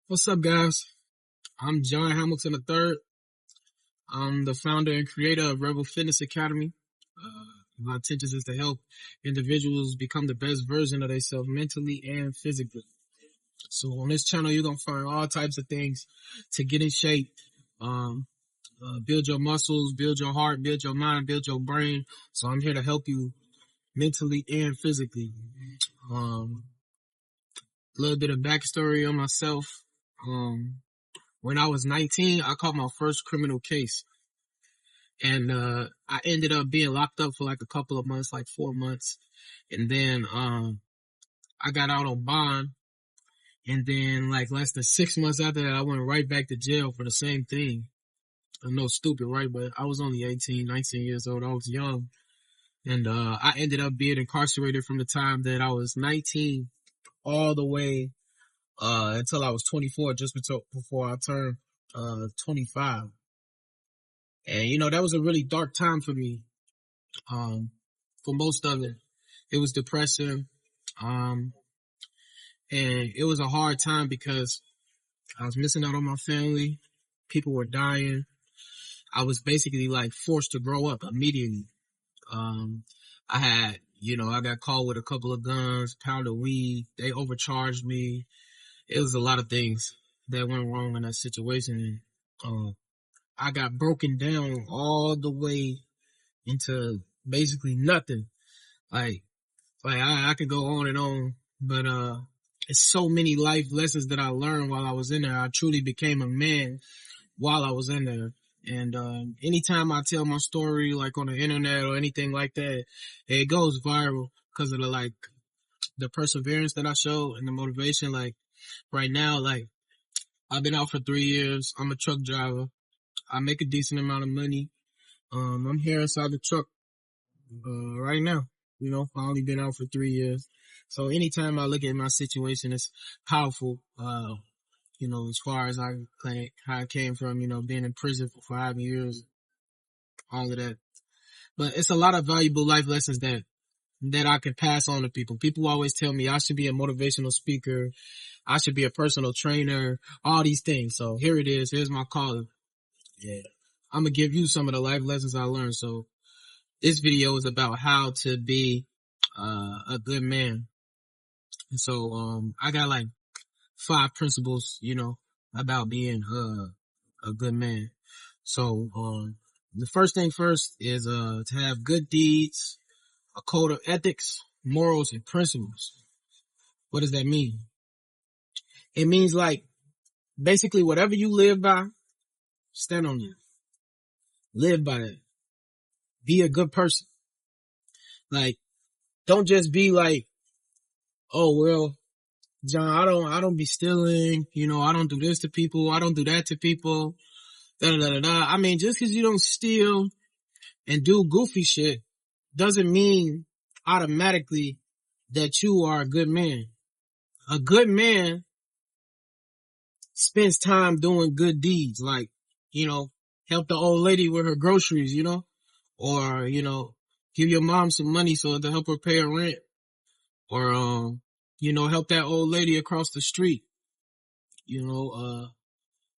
What's up, guys? I'm John Hamilton III. I'm the founder and creator of Rebel Fitness Academy. My intentions is to help individuals become the best version of themselves mentally and physically. So on this channel, you're going to find all types of things to get in shape, um, build your muscles, build your heart, build your mind, build your brain. So I'm here to help you mentally and physically. A little bit of backstory on myself. When I was 19, I caught my first criminal case. And I ended up being locked up for like a couple of months, like 4 months. And then I got out on bond. And then like less than 6 months after that, I went right back to jail for the same thing. I know, stupid, right? But I was only 18, 19 years old. I was young. And I ended up being incarcerated from the time that I was 19 all the way until I was 24, just before I turned 25. And, you know, that was a really dark time for me. For most of it, it was depressing. And it was a hard time because I was missing out on my family. People were dying. I was basically like forced to grow up immediately. I got caught with a couple of guns, pound of weed. They overcharged me. It was a lot of things that went wrong in that situation. I got broken down all the way into basically nothing. Like I could go on and on, but it's so many life lessons that I learned while I was in there. I truly became a man while I was in there. And anytime I tell my story, like on the internet or anything like that, it goes viral because of the perseverance that I show and the motivation. Like right now, like I've been out for 3 years. I'm a truck driver. I make a decent amount of money. I'm here inside the truck right now. You know, I've only been out for 3 years. So anytime I look at my situation, it's powerful. As far as how I came from, being in prison for 5 years, all of that. But it's a lot of valuable life lessons that I can pass on to people. People always tell me I should be a motivational speaker. I should be a personal trainer, all these things. So here it is. Here's my calling. Yeah. I'm going to give you some of the life lessons I learned. So this video is about how to be a good man. And so I got like 5 principles, about being a good man. So the first thing first is to have good deeds, a code of ethics, morals, and principles. What does that mean? It means like basically whatever you live by, stand on it. Live by it. Be a good person. Like, don't just be like, oh well, John, I don't be stealing, I don't do this to people, I don't do that to people, da da da da. I mean, just because you don't steal and do goofy shit doesn't mean automatically that you are a good man. A good man spends time doing good deeds, like, help the old lady with her groceries, or, give your mom some money so to help her pay her rent, or, help that old lady across the street, give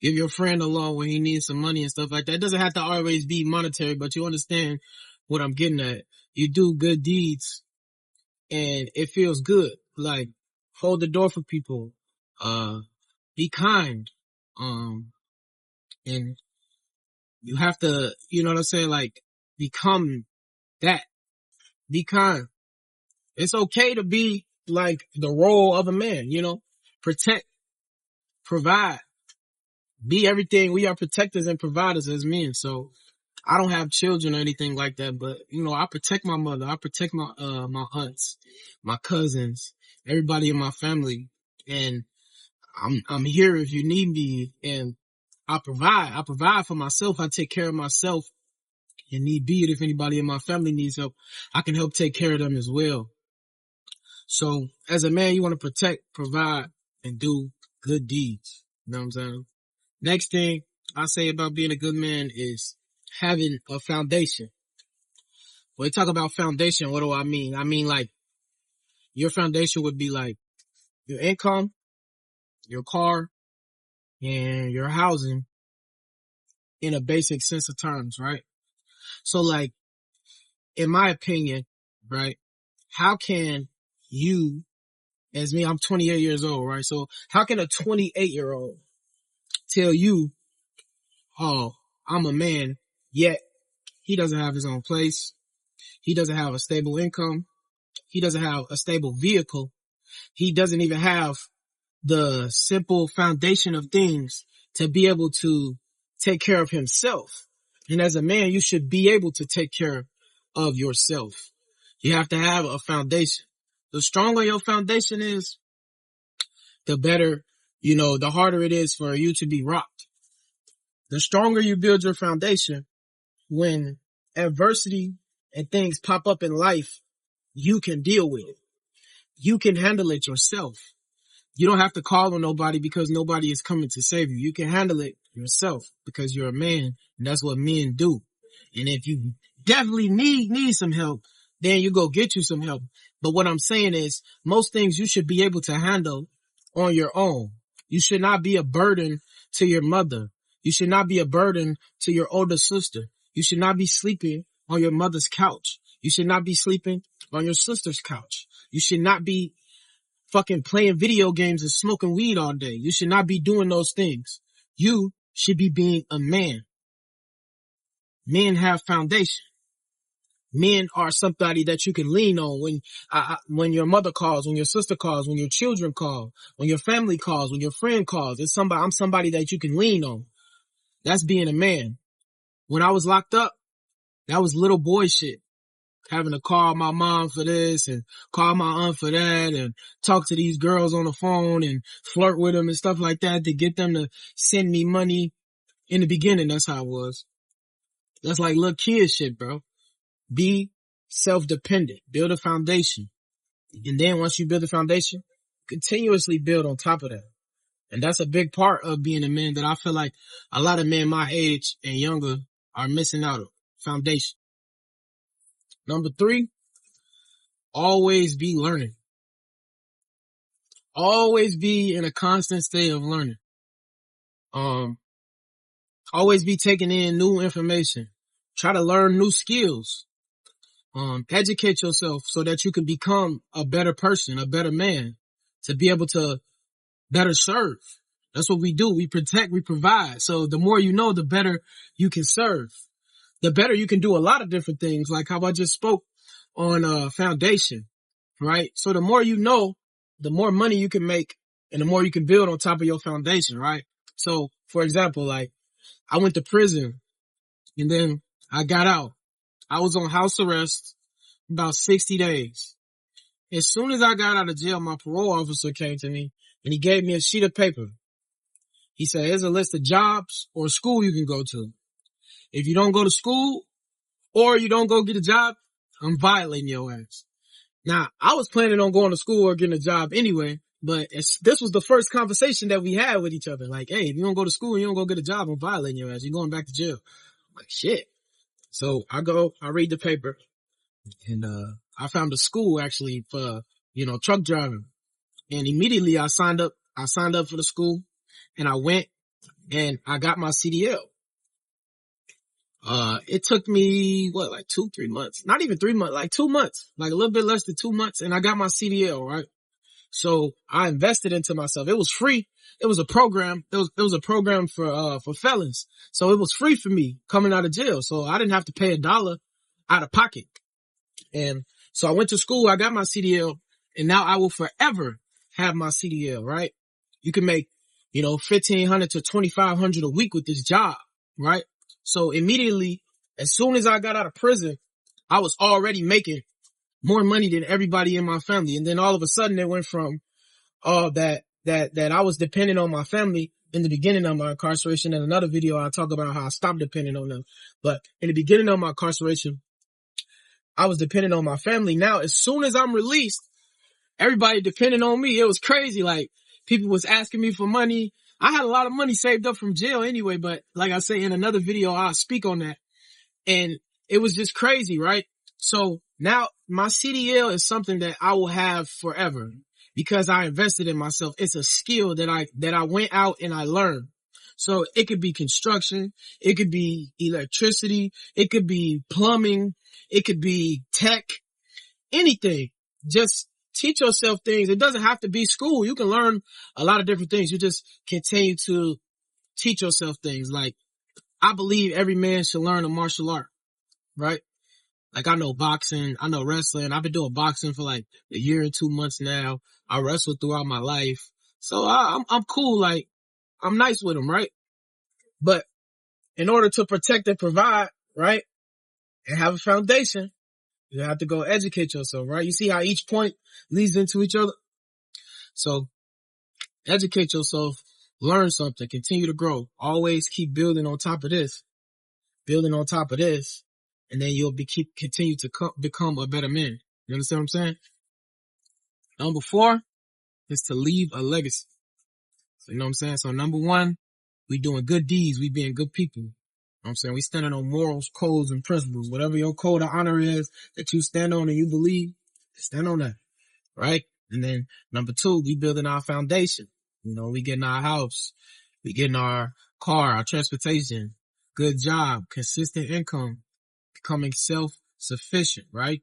your friend a loan when he needs some money and stuff like that. It doesn't have to always be monetary, but you understand what I'm getting at. You do good deeds and it feels good. Like, hold the door for people, be kind, and you have to, you know what I'm saying? Like, become that. Be kind. It's okay to be like the role of a man, protect, provide, be everything. We are protectors and providers as men. So I don't have children or anything like that, but I protect my mother. I protect my aunts, my cousins, everybody in my family. And I'm here if you need me, and I provide for myself. I take care of myself, and need be it if anybody in my family needs help, I can help take care of them as well. So as a man, you want to protect, provide, and do good deeds. You know what I'm saying? Next thing I say about being a good man is having a foundation. When we talk about foundation, what do I mean? I mean, like, your foundation would be like your income, your car, and your housing in a basic sense of terms, right? So like, in my opinion, right, how can you, as me, I'm 28 years old, right? So how can a 28-year-old tell you, oh, I'm a man, yet he doesn't have his own place. He doesn't have a stable income. He doesn't have a stable vehicle. He doesn't even have the simple foundation of things to be able to take care of himself. And as a man, you should be able to take care of yourself. You have to have a foundation. The stronger your foundation is, the better, the harder it is for you to be rocked. The stronger you build your foundation, when adversity and things pop up in life, you can deal with it. You can handle it yourself. You don't have to call on nobody because nobody is coming to save you. You can handle it yourself because you're a man, and that's what men do. And if you definitely need some help, then you go get you some help. But what I'm saying is, most things you should be able to handle on your own. You should not be a burden to your mother. You should not be a burden to your older sister. You should not be sleeping on your mother's couch. You should not be sleeping on your sister's couch. You should not be fucking playing video games and smoking weed all day. You should not be doing those things. You should be being a man. Men have foundation. Men are somebody that you can lean on when your mother calls, when your sister calls, when your children call, when your family calls, when your friend calls. I'm somebody that you can lean on. That's being a man. When I was locked up, that was little boy shit. Having to call my mom for this and call my aunt for that and talk to these girls on the phone and flirt with them and stuff like that to get them to send me money. In the beginning, that's how it was. That's like little kid shit, bro. Be self-dependent. Build a foundation. And then once you build a foundation, continuously build on top of that. And that's a big part of being a man that I feel like a lot of men my age and younger are missing out on. Foundation. Number 3, always be learning. Always be in a constant state of learning. Always be taking in new information. Try to learn new skills. Educate yourself so that you can become a better person, a better man, to be able to better serve. That's what we do. We protect, we provide. So the more you know, the better you can serve. The better you can do a lot of different things, like how I just spoke on foundation, right? So the more you know, the more money you can make and the more you can build on top of your foundation, right? So, for example, like I went to prison and then I got out. I was on house arrest about 60 days. As soon as I got out of jail, my parole officer came to me and he gave me a sheet of paper. He said, here's a list of jobs or school you can go to. If you don't go to school or you don't go get a job, I'm violating your ass. Now, I was planning on going to school or getting a job anyway, but this was the first conversation that we had with each other. Like, hey, if you don't go to school and you don't go get a job, I'm violating your ass. You're going back to jail. I'm like, shit. So I read the paper and, I found a school actually for, truck driving. And immediately I signed up for the school and I went and I got my CDL. It took me, like 2-3 months, not even 3 months, like 2 months, like a little bit less than 2 months. And I got my CDL, right? So I invested into myself. It was free. It was a program. It was a program for felons. So it was free for me coming out of jail. So I didn't have to pay $1 out of pocket. And so I went to school. I got my CDL and now I will forever have my CDL, right? You can make, $1,500 to $2,500 a week with this job, right? So immediately, as soon as I got out of prison, I was already making more money than everybody in my family. And then all of a sudden it went from that I was dependent on my family in the beginning of my incarceration. In another video, I talk about how I stopped depending on them. But in the beginning of my incarceration, I was dependent on my family. Now, as soon as I'm released, everybody depended on me. It was crazy. Like, people was asking me for money. I had a lot of money saved up from jail anyway, but like I say in another video, I'll speak on that. And it was just crazy, right? So now my CDL is something that I will have forever. because I invested in myself. It's a skill that I went out and I learned. So it could be construction. It could be electricity. It could be plumbing. It could be tech, anything. Just teach yourself things. It doesn't have to be school. You can learn a lot of different things. You just continue to teach yourself things. Like, I believe every man should learn a martial art, right? Like, I know boxing, I know wrestling. I've been doing boxing for like a year and 2 months now. I wrestled throughout my life. So I'm cool. Like, I'm nice with them, right? But in order to protect and provide, right, and have a foundation, you have to go educate yourself, right? You see how each point leads into each other? So educate yourself, learn something, continue to grow. Always keep building on top of this, and then you'll continue to become a better man. You understand what I'm saying? Number 4 is to leave a legacy. So, you know what I'm saying? So number 1, we doing good deeds. We being good people. You know what I'm saying? We standing on morals, codes, and principles. Whatever your code of honor is that you stand on and you believe, stand on that. Right? And then number 2, we building our foundation. You know, we getting our house. We getting our car, our transportation, good job, consistent income, becoming self-sufficient, right?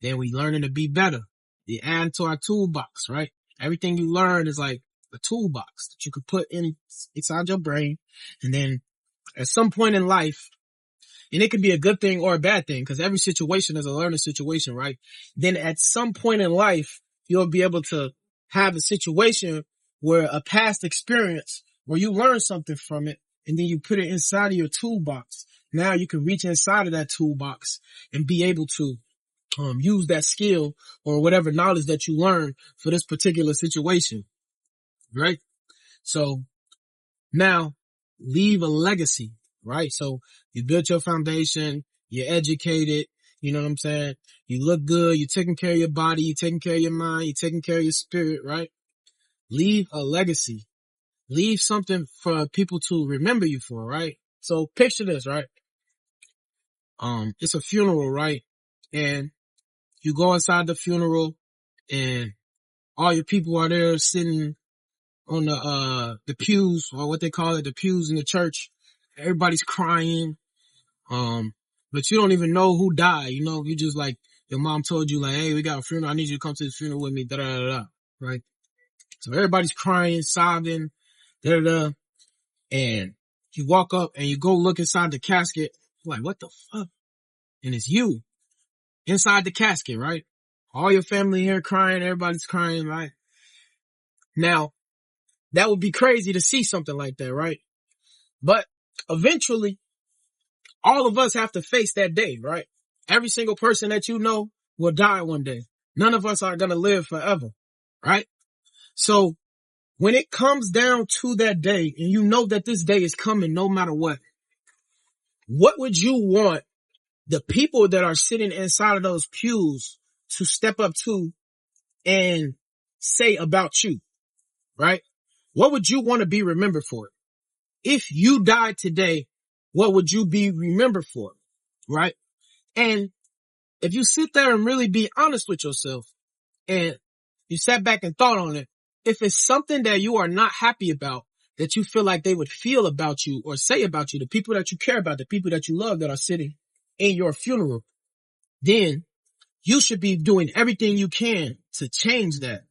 Then we learning to be better. We add to our toolbox, right? Everything you learn is like a toolbox that you could put inside your brain. And then at some point in life, and it could be a good thing or a bad thing, because every situation is a learning situation, right? Then at some point in life, you'll be able to have a situation where a past experience where you learn something from it, and then you put it inside of your toolbox. Now you can reach inside of that toolbox and be able to use that skill or whatever knowledge that you learned for this particular situation, right? So now leave a legacy, right? So you built your foundation, you're educated, you know what I'm saying? You look good, you're taking care of your body, you're taking care of your mind, you're taking care of your spirit, right? Leave a legacy. Leave something for people to remember you for, right? So picture this, right? It's a funeral, right? And you go inside the funeral and all your people are there sitting on the pews, or what they call it, the pews in the church. Everybody's crying. But you don't even know who died. You know, you just like, your mom told you like, hey, we got a funeral. I need you to come to the funeral with me. Da da da da. Right? So everybody's crying, sobbing, da da da. And you walk up and you go look inside the casket. Like, what the fuck? And it's you inside the casket, right? All your family here crying. Everybody's crying, right? Now, that would be crazy to see something like that, right? But eventually, all of us have to face that day, right? Every single person that you know will die one day. None of us are going to live forever, right? So when it comes down to that day and you know that this day is coming no matter what would you want the people that are sitting inside of those pews to step up to and say about you, right? What would you want to be remembered for? If you died today, what would you be remembered for? Right? And if you sit there and really be honest with yourself and you sat back and thought on it, if it's something that you are not happy about, that you feel like they would feel about you or say about you, the people that you care about, the people that you love that are sitting in your funeral, then you should be doing everything you can to change that,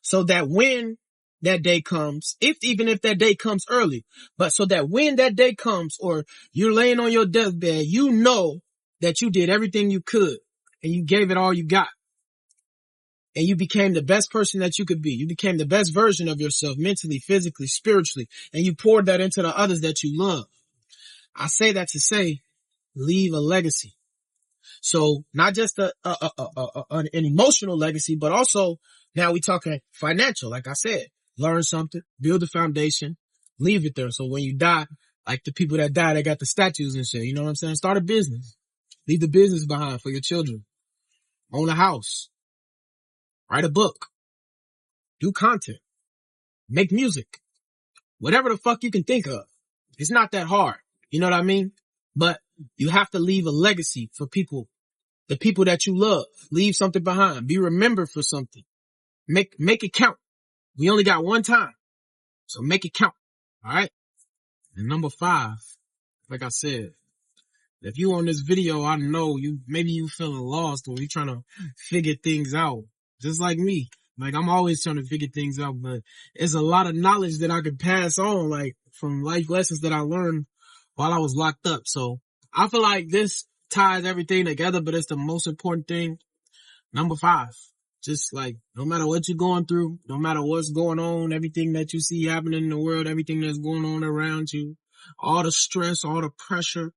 so that when that day comes, even if that day comes early, but so that when that day comes or you're laying on your deathbed, you know that you did everything you could and you gave it all you got. And you became the best person that you could be. You became the best version of yourself, mentally, physically, spiritually, and you poured that into the others that you love. I say that to say, leave a legacy. So not just an emotional legacy, but also now we talking financial. Like I said, learn something, build a foundation, leave it there. So when you die, like the people that die, they got the statues and shit. You know what I'm saying? Start a business, leave the business behind for your children, own a house, write a book, do content, make music, whatever the fuck you can think of. It's not that hard. You know what I mean? But you have to leave a legacy for people, the people that you love. Leave something behind. Be remembered for something. Make it count. We only got one time. So make it count. All right. And number 5, like I said, if you on this video, I know maybe you feeling lost or you trying to figure things out. Just like me. Like I'm always trying to figure things out, but it's a lot of knowledge that I could pass on, like from life lessons that I learned while I was locked up. So I feel like this ties everything together, but it's the most important thing. Number 5, just like no matter what you're going through, no matter what's going on, everything that you see happening in the world, everything that's going on around you, all the stress, all the pressure,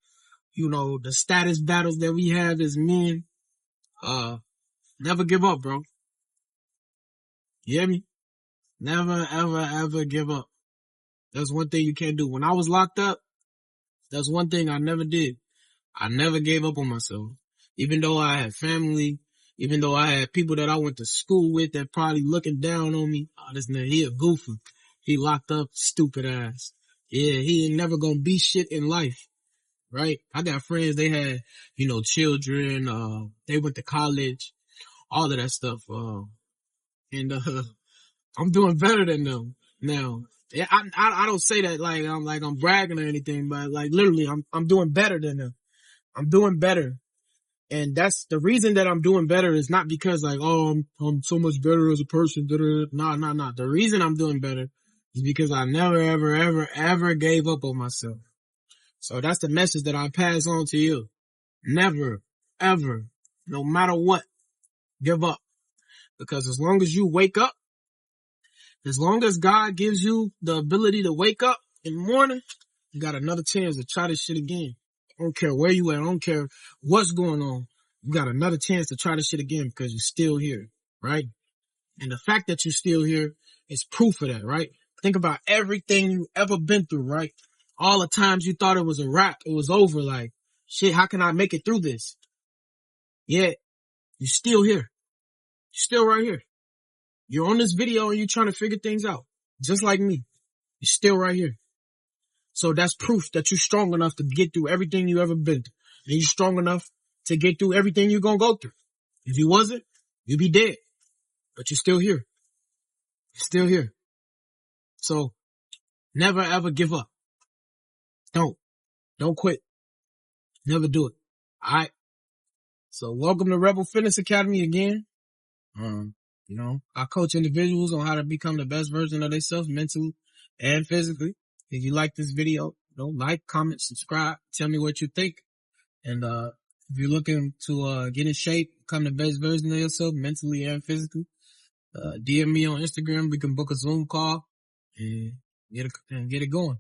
the status battles that we have as men, never give up, bro. You hear me? Never, ever, ever give up. That's one thing you can't do. When I was locked up, that's one thing I never did. I never gave up on myself. Even though I had family, even though I had people that I went to school with that probably looking down on me. Oh, this nigga, he a goofer. He locked up, stupid ass. Yeah, he ain't never gonna be shit in life. Right? I got friends, they had, children, they went to college, all of that stuff. And I'm doing better than them now. Yeah, I don't say that like I'm bragging or anything, but like literally I'm doing better than them. I'm doing better. And that's the reason that I'm doing better is not because like, oh, I'm so much better as a person. Nah. The reason I'm doing better is because I never, ever, ever, ever gave up on myself. So that's the message that I pass on to you. Never, ever, no matter what, give up. Because as long as you wake up, as long as God gives you the ability to wake up in the morning, you got another chance to try this shit again. I don't care where you at. I don't care what's going on. You got another chance to try this shit again because you're still here, right? And the fact that you're still here is proof of that, right? Think about everything you ever been through, right? All the times you thought it was a wrap, it was over, like, shit, how can I make it through this? Yeah, you're still here. You're still right here. You're on this video and you're trying to figure things out. Just like me. You're still right here. So that's proof that you're strong enough to get through everything you ever been through. And you're strong enough to get through everything you're gonna go through. If you wasn't, you'd be dead. But you're still here. You're still here. So never ever give up. Don't quit. Never do it. Alright? So welcome to Rebel Fitness Academy again. I coach individuals on how to become the best version of themselves mentally and physically. If you like this video, like, comment, subscribe, tell me what you think. And, if you're looking to, get in shape, become the best version of yourself mentally and physically, DM me on Instagram. We can book a Zoom call and get it going.